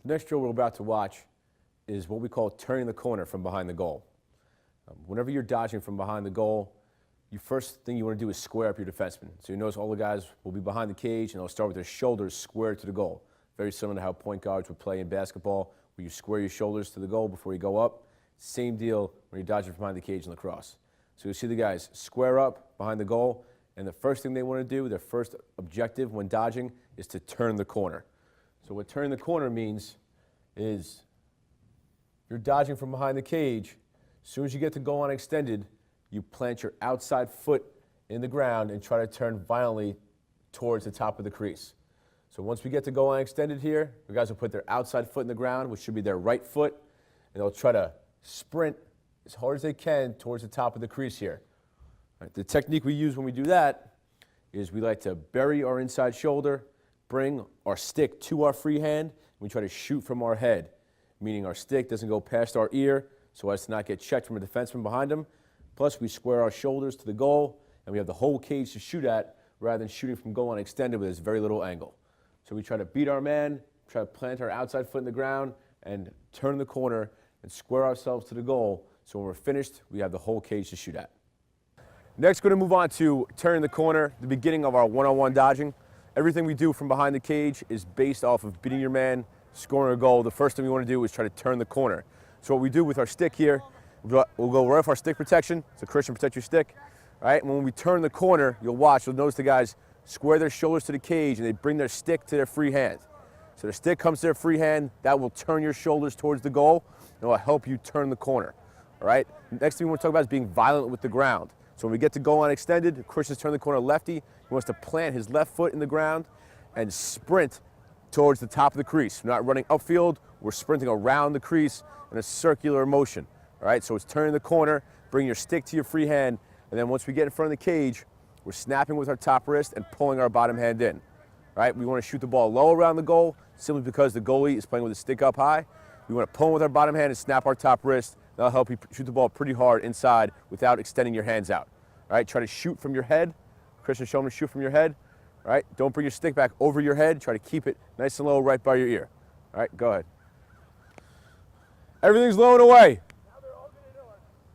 The next drill we're about to watch is what we call turning the corner from behind the goal. Whenever you're dodging from behind the goal, the first thing you want to do is square up your defenseman. So you notice all the guys will be behind the cage and they'll start with their shoulders squared to the goal. Very similar to how point guards would play in basketball, where you square your shoulders to the goal before you go up. Same deal when you're dodging from behind the cage in lacrosse. So you see the guys square up behind the goal, and the first thing they want to do, their first objective when dodging, is to turn the corner. So what turning the corner means is you're dodging from behind the cage. As soon as you get to goal line extended, you plant your outside foot in the ground and try to turn violently towards the top of the crease. So once we get to goal line extended here, the guys will put their outside foot in the ground, which should be their right foot, and they'll try to sprint as hard as they can towards the top of the crease here. All right, the technique we use when we do that is we like to bury our inside shoulder, bring our stick to our free hand, and we try to shoot from our head, meaning our stick doesn't go past our ear so as to not get checked from a defenseman behind him. Plus, we square our shoulders to the goal, and we have the whole cage to shoot at rather than shooting from goal line extended with this very little angle. So we try to beat our man, try to plant our outside foot in the ground, and turn the corner and square ourselves to the goal, so when we're finished, we have the whole cage to shoot at. Next, we're going to move on to turning the corner, the beginning of our one-on-one dodging. Everything we do from behind the cage is based off of beating your man, scoring a goal. The first thing we want to do is try to turn the corner. So what we do with our stick here, we'll go right off our stick protection, so Christian, protect your stick. All right, and when we turn the corner, you'll notice the guys square their shoulders to the cage and they bring their stick to their free hand. So the stick comes to their free hand, that will turn your shoulders towards the goal, and it will help you turn the corner. All right, next thing we want to talk about is being violent with the ground. So when we get to goal line extended, Christian's turn the corner lefty. He wants to plant his left foot in the ground and sprint towards the top of the crease. We're not running upfield, we're sprinting around the crease in a circular motion. All right, so it's turning the corner, bring your stick to your free hand, and then once we get in front of the cage, we're snapping with our top wrist and pulling our bottom hand in. All right, we want to shoot the ball low around the goal simply because the goalie is playing with his stick up high. We want to pull with our bottom hand and snap our top wrist. That'll help you shoot the ball pretty hard inside without extending your hands out. All right, try to shoot from your head. Christian, show him to shoot from your head. All right, don't bring your stick back over your head. Try to keep it nice and low right by your ear. All right, go ahead. Everything's low and away.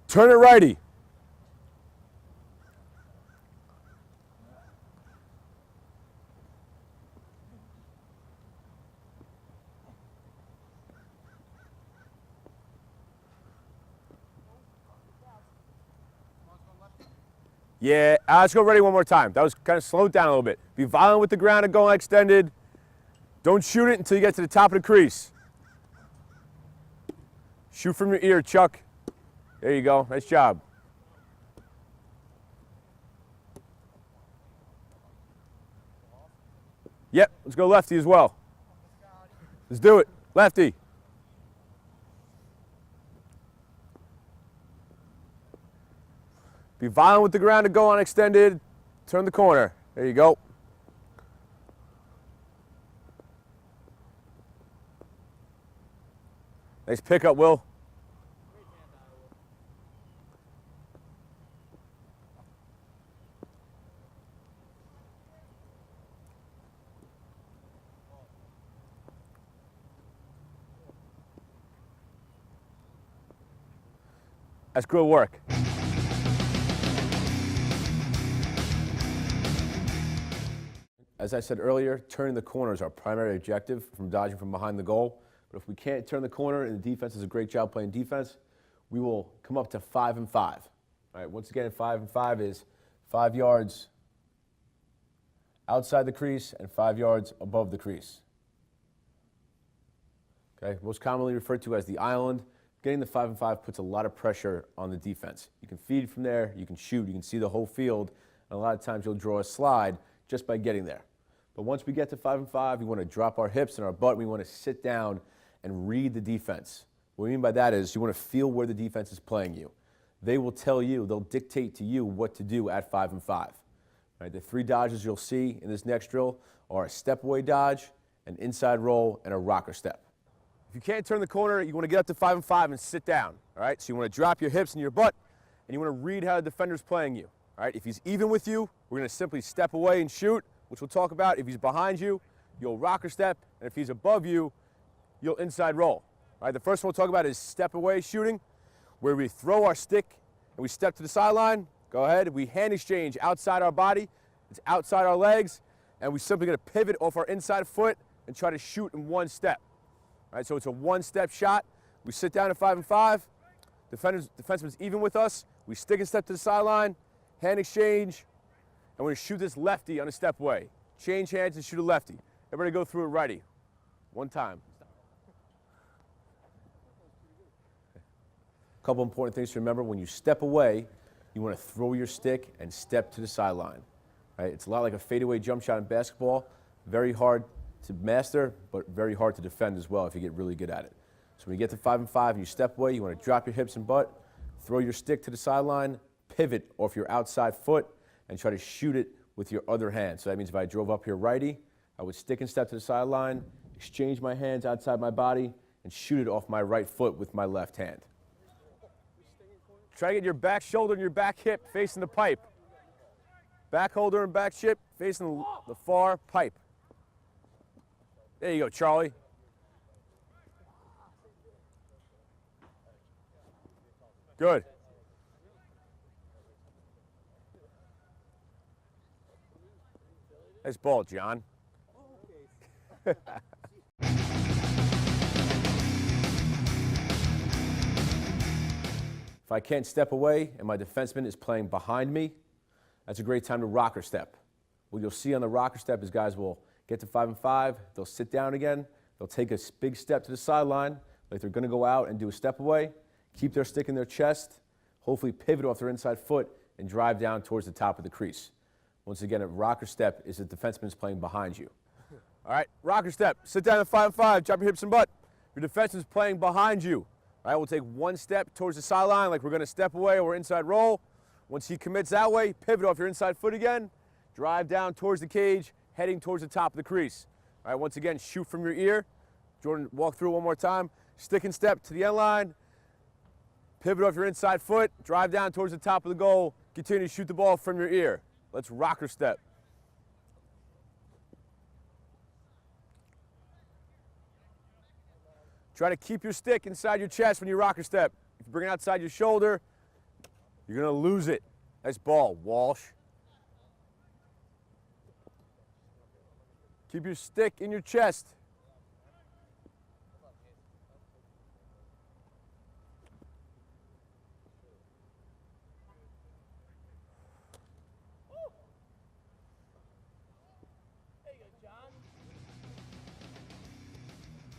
Turn it righty. Yeah, let's go ready one more time. That was kind of slowed down a little bit. Be violent with the ground and goal line extended. Don't shoot it until you get to the top of the crease. Shoot from your ear, Chuck. There you go. Nice job. Yep, let's go lefty as well. Let's do it. Lefty. Be violent with the ground to go on extended. Turn the corner. There you go. Nice pickup, Will. That's good work. As I said earlier, turning the corner is our primary objective from dodging from behind the goal. But if we can't turn the corner and the defense does a great job playing defense, we will come up to 5 and 5. All right, once again, 5 and 5 is 5 yards outside the crease and 5 yards above the crease. Okay, most commonly referred to as the island. Getting the 5 and 5 puts a lot of pressure on the defense. You can feed from there, you can shoot, you can see the whole field, and a lot of times you'll draw a slide just by getting there. But once we get to 5 and 5, we want to drop our hips and our butt. We want to sit down and read the defense. What we mean by that is you want to feel where the defense is playing you. They will tell you, they'll dictate to you what to do at 5 and 5. Right, the 3 dodges you'll see in this next drill are a step away dodge, an inside roll, and a rocker step. If you can't turn the corner, you want to get up to 5 and 5 and sit down. All right, so you want to drop your hips and your butt, and you want to read how the defender's playing you. All right, if he's even with you, we're going to simply step away and shoot, which we'll talk about. If he's behind you, you'll rocker step, and if he's above you, you'll inside roll. All right, the first one we'll talk about is step away shooting, where we throw our stick and we step to the sideline. Go ahead, we hand exchange outside our body, it's outside our legs, and we're simply gonna pivot off our inside foot and try to shoot in one step. All right, so it's a one-step shot. We sit down at 5 and 5. Defenseman's even with us. We stick and step to the sideline, hand exchange, and we're gonna shoot this lefty on a step away. Change hands and shoot a lefty. Everybody go through it righty. One time. A couple important things to remember. When you step away, you want to throw your stick and step to the sideline. Right? It's a lot like a fadeaway jump shot in basketball. Very hard to master, but very hard to defend as well if you get really good at it. So when you get to 5 and 5 and you step away, you want to drop your hips and butt, throw your stick to the sideline, pivot off your outside foot, and try to shoot it with your other hand. So that means if I drove up here righty, I would stick and step to the sideline, exchange my hands outside my body, and shoot it off my right foot with my left hand. Try to get your back shoulder and your back hip facing the pipe. Back holder and back hip facing the far pipe. There you go, Charlie. Good. Nice ball, John. If I can't step away and my defenseman is playing behind me, that's a great time to rocker step. What you'll see on the rocker step is guys will get to 5 and 5, they'll sit down again, they'll take a big step to the sideline, like they're gonna go out and do a step away, keep their stick in their chest, hopefully pivot off their inside foot and drive down towards the top of the crease. Once again, a rocker step is the defenseman's playing behind you. All right, rocker step, sit down at 5 and 5, drop your hips and butt. Your defenseman's playing behind you. All right, we'll take one step towards the sideline like we're gonna step away or inside roll. Once he commits that way, pivot off your inside foot again, drive down towards the cage, heading towards the top of the crease. All right, once again, shoot from your ear. Jordan, walk through one more time. Stick and step to the end line, pivot off your inside foot, drive down towards the top of the goal, continue to shoot the ball from your ear. Let's rocker step. Try to keep your stick inside your chest when you rocker step. If you bring it outside your shoulder, you're gonna lose it. Nice ball, Walsh. Keep your stick in your chest.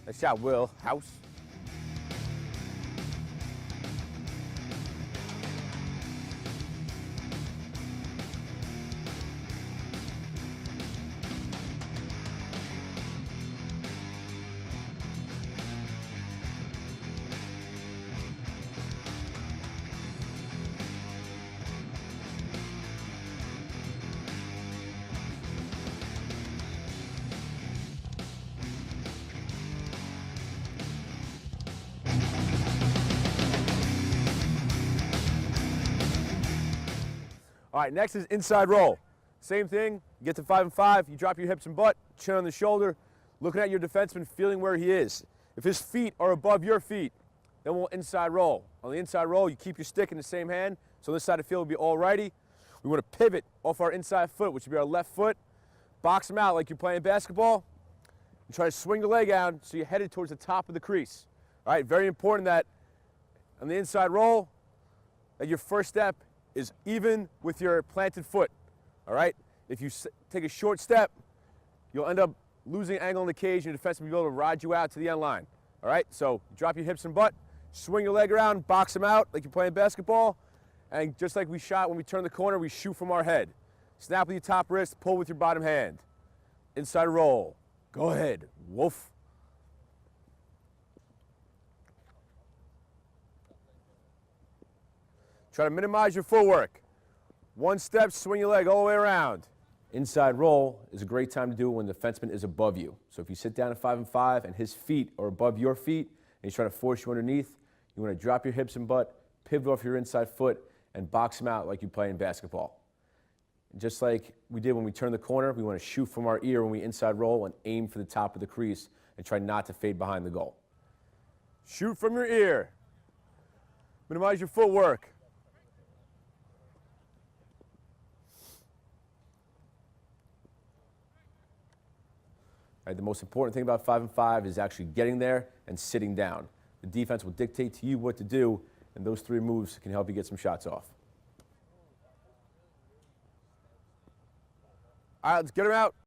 Nice shot, Will. House. All right, next is inside roll. Same thing, you get to 5 and 5, you drop your hips and butt, chin on the shoulder, looking at your defenseman, feeling where he is. If his feet are above your feet, then we'll inside roll. On the inside roll, you keep your stick in the same hand, so this side of the field will be all righty. We want to pivot off our inside foot, which would be our left foot, box them out like you're playing basketball, and try to swing the leg out so you're headed towards the top of the crease. All right, very important that on the inside roll, that your first step is even with your planted foot, all right? If you take a short step, you'll end up losing angle in the cage and your defenseman will be able to ride you out to the end line, all right? So drop your hips and butt, swing your leg around, box them out like you're playing basketball, and just like we shot when we turn the corner, we shoot from our head. Snap with your top wrist, pull with your bottom hand. Inside roll, go ahead, woof. Try to minimize your footwork. One step, swing your leg all the way around. Inside roll is a great time to do it when the defenseman is above you. So if you sit down at 5 and 5 and his feet are above your feet and he's trying to force you underneath, you want to drop your hips and butt, pivot off your inside foot, and box him out like you play in basketball. Just like we did when we turn the corner, we want to shoot from our ear when we inside roll and aim for the top of the crease and try not to fade behind the goal. Shoot from your ear. Minimize your footwork. Right, the most important thing about 5-and-5 is actually getting there and sitting down. The defense will dictate to you what to do, and those 3 moves can help you get some shots off. All right, let's get them out.